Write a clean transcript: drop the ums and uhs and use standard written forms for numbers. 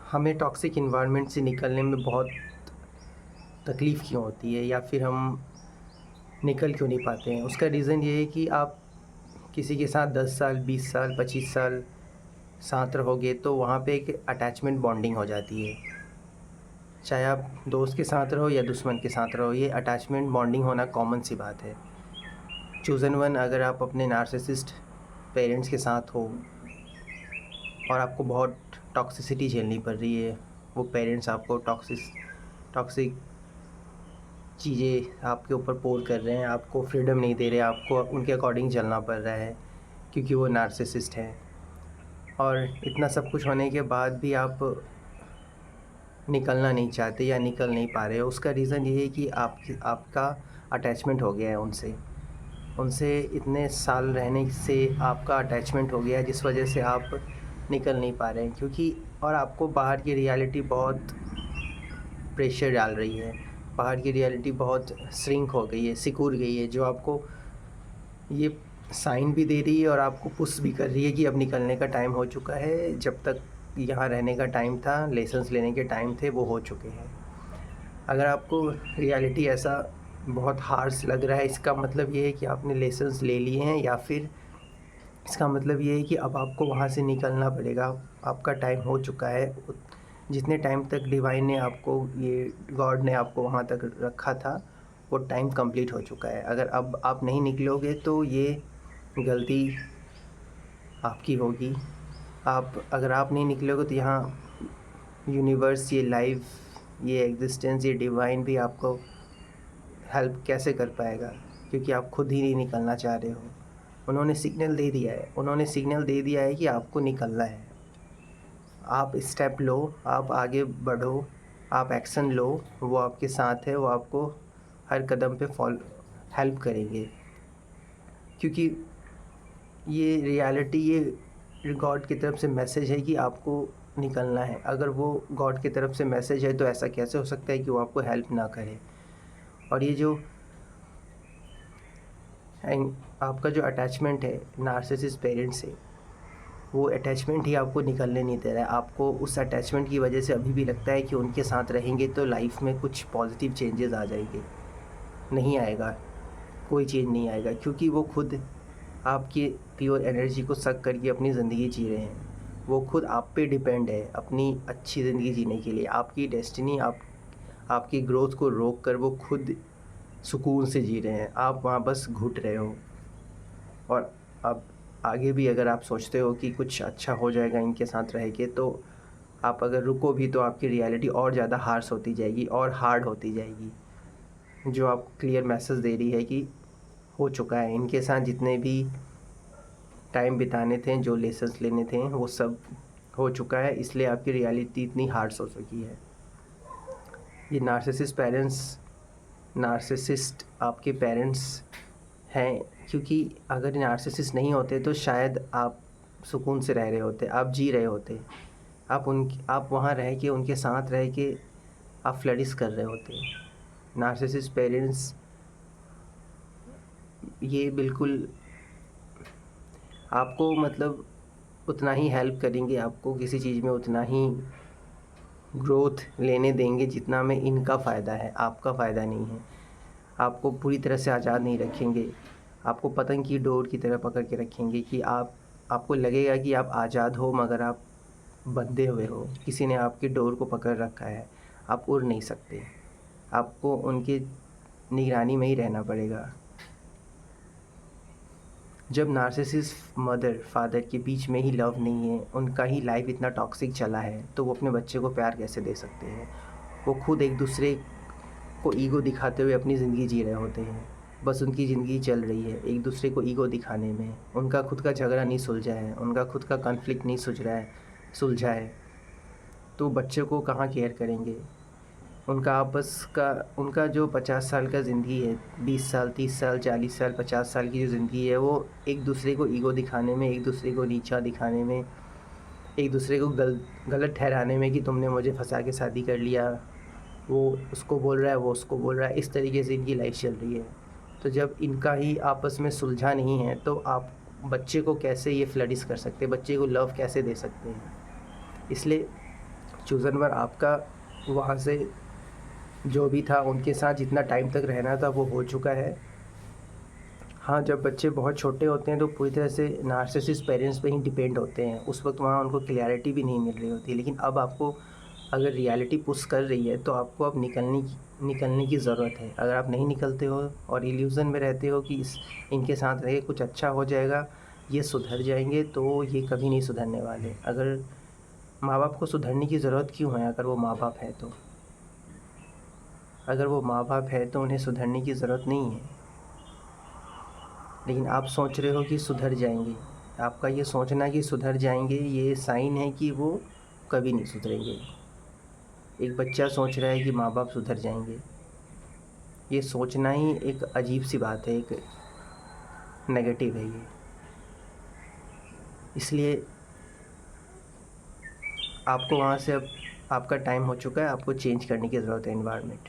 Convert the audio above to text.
हमें toxic environment से निकलने में बहुत तकलीफ़ क्यों होती है या फिर हम निकल क्यों नहीं पाते हैं? उसका रीज़न ये है कि आप किसी के साथ 10 साल, 20 साल, 25 साल साथ रहोगे तो वहाँ पे एक अटैचमेंट बॉन्डिंग हो जाती है। चाहे आप दोस्त के साथ रहो या दुश्मन के साथ रहो, ये अटैचमेंट बॉन्डिंग होना कॉमन सी बात है। चूज़न वन, अगर आप अपने नार्सिसिस्ट पेरेंट्स के साथ हो और आपको बहुत टॉक्सिसिटी झेलनी पड़ रही है, वो पेरेंट्स आपको टॉक्सिक चीज़ें आपके ऊपर पोर कर रहे हैं, आपको फ्रीडम नहीं दे रहे, आपको उनके अकॉर्डिंग चलना पड़ रहा है क्योंकि वो नार्सिसिस्ट हैं। और इतना सब कुछ होने के बाद भी आप निकलना नहीं चाहते या निकल नहीं पा रहे हो, उसका रीज़न ये है कि आपका अटैचमेंट हो गया है उनसे। उनसे इतने साल रहने से आपका अटैचमेंट हो गया है, जिस वजह से आप निकल नहीं पा रहे हैं, क्योंकि और आपको बाहर की रियलिटी बहुत प्रेशर डाल रही है। बाहर की रियलिटी बहुत श्रिंक हो गई है, सिकुड़ गई है, जो आपको ये साइन भी दे रही है और आपको पुश भी कर रही है कि अब निकलने का टाइम हो चुका है। जब तक यहाँ रहने का टाइम था, लेसन्स लेने के टाइम थे, वो हो चुके हैं। अगर आपको रियलिटी ऐसा बहुत हार्श लग रहा है, इसका मतलब ये है कि आपने लेसन्स ले लिए हैं, या फिर इसका मतलब ये है कि अब आपको वहाँ से निकलना पड़ेगा। आपका टाइम हो चुका है। जितने टाइम तक डिवाइन ने आपको, ये गॉड ने आपको वहाँ तक रखा था, वो टाइम कंप्लीट हो चुका है। अगर अब आप नहीं निकलोगे तो ये गलती आपकी होगी। अगर आप नहीं निकलोगे तो यहाँ यूनिवर्स, ये लाइफ, ये एग्जिस्टेंस, ये डिवाइन भी आपको हेल्प कैसे कर पाएगा, क्योंकि आप खुद ही नहीं निकलना चाह रहे हो। उन्होंने सिग्नल दे दिया है कि आपको निकलना है। आप स्टेप लो, आप आगे बढ़ो, आप एक्शन लो, वो आपके साथ है, वो आपको हर कदम पे हेल्प करेंगे, क्योंकि ये रियलिटी, ये गॉड की तरफ से मैसेज है कि आपको निकलना है। अगर वो गॉड की तरफ से मैसेज है तो ऐसा कैसे हो सकता है कि वो आपको हेल्प ना करे। और ये जो आपका जो अटैचमेंट है नार्सिसिस्ट पेरेंट्स से, वो अटैचमेंट ही आपको निकलने नहीं दे रहा है। आपको उस अटैचमेंट की वजह से अभी भी लगता है कि उनके साथ रहेंगे तो लाइफ में कुछ पॉजिटिव चेंजेस आ जाएंगे। नहीं आएगा, कोई चेंज नहीं आएगा, क्योंकि वो खुद आपकी प्योर एनर्जी को सक करके अपनी ज़िंदगी जी रहे हैं। वो खुद आप पे डिपेंड है अपनी अच्छी ज़िंदगी जीने के लिए। आपकी डेस्टिनी, आपकी ग्रोथ को रोक कर वो खुद सुकून से जी रहे हैं। आप वहाँ बस घुट रहे हो। और अब आगे भी अगर आप सोचते हो कि कुछ अच्छा हो जाएगा इनके साथ रह के, तो आप अगर रुको भी तो आपकी रियलिटी और ज़्यादा हार्श होती जाएगी और हार्ड होती जाएगी, जो आपको क्लियर मैसेज दे रही है कि हो चुका है। इनके साथ जितने भी टाइम बिताने थे, जो लेसन्स लेने थे, वो सब हो चुका है, इसलिए आपकी रियलिटी इतनी हार्श हो चुकी है। ये नार्सिसिस्ट आपके पेरेंट्स हैं, क्योंकि अगर नार्सिसिस्ट नहीं होते तो शायद आप सुकून से रह रहे होते, आप जी रहे होते, आप वहाँ रह के, उनके साथ रह के आप फ्लरिश कर रहे होते। नार्सिसिस्ट पेरेंट्स ये बिल्कुल आपको, मतलब उतना ही हेल्प करेंगे, आपको किसी चीज़ में उतना ही ग्रोथ लेने देंगे जितना में इनका फ़ायदा है, आपका फ़ायदा नहीं है। आपको पूरी तरह से आज़ाद नहीं रखेंगे, आपको पतंग की डोर की तरह पकड़ के रखेंगे कि आपको लगेगा कि आप आज़ाद हो, मगर आप बंधे हुए हो। किसी ने आपकी डोर को पकड़ रखा है, आप उड़ नहीं सकते, आपको उनकी निगरानी में ही रहना पड़ेगा। जब नार्सिसिस्ट मदर फादर के बीच में ही लव नहीं है, उनका ही लाइफ इतना टॉक्सिक चला है, तो वो अपने बच्चे को प्यार कैसे दे सकते हैं। वो खुद एक दूसरे को ईगो दिखाते हुए अपनी ज़िंदगी जी रहे होते हैं। बस उनकी ज़िंदगी चल रही है एक दूसरे को ईगो दिखाने में। उनका खुद का झगड़ा नहीं सुलझा है, उनका खुद का कॉन्फ्लिक्ट नहीं सुलझा है, तो बच्चे को कहाँ केयर करेंगे। उनका जो 50 साल का ज़िंदगी है, 20 साल, 30 साल, 40 साल, 50 साल की जो ज़िंदगी है, वो एक दूसरे को ईगो दिखाने में, एक दूसरे को नीचा दिखाने में, एक दूसरे को गलत ठहराने में कि तुमने मुझे फंसा के शादी कर लिया, वो उसको बोल रहा है, वो उसको बोल रहा है, इस तरीके से इनकी लाइफ चल रही है। तो जब इनका ही आपस में सुलझा नहीं है, तो आप बच्चे को कैसे ये फ्लरिश कर सकते हैं, बच्चे को लव कैसे दे सकते हैं। इसलिए चूज़न वन आपका वहाँ से जो भी था उनके साथ जितना टाइम तक रहना था वो हो चुका है। हाँ, जब बच्चे बहुत छोटे होते हैं तो पूरी तरह से नार्सिसिस्ट पेरेंट्स पे ही डिपेंड होते हैं, उस वक़्त वहाँ उनको क्लैरिटी भी नहीं मिल रही होती है। लेकिन अब आपको अगर रियलिटी पुश कर रही है तो आपको अब निकलने की ज़रूरत है। अगर आप नहीं निकलते हो और इल्यूज़न में रहते हो कि इनके साथ रह के कुछ अच्छा हो जाएगा, ये सुधर जाएँगे, तो ये कभी नहीं सुधरने वाले। अगर माँ-बाप को सुधरने की ज़रूरत क्यों है अगर वो माँ-बाप हैं तो? अगर वो माँ-बाप हैं तो उन्हें सुधरने की ज़रूरत नहीं है। लेकिन आप सोच रहे हो कि सुधर जाएँगे। आपका ये सोचना कि सुधर जाएँगे, ये साइन है कि वो कभी नहीं सुधरेंगे। एक बच्चा सोच रहा है कि माँ-बाप सुधर जाएँगे। ये सोचना ही एक अजीब-सी बात है, एक नेगेटिव है ये। इसलिए आपको वहाँ से अब आपका टाइम हो चुका है, आपको चेंज करने की ज़रूरत है एनवायरनमेंट।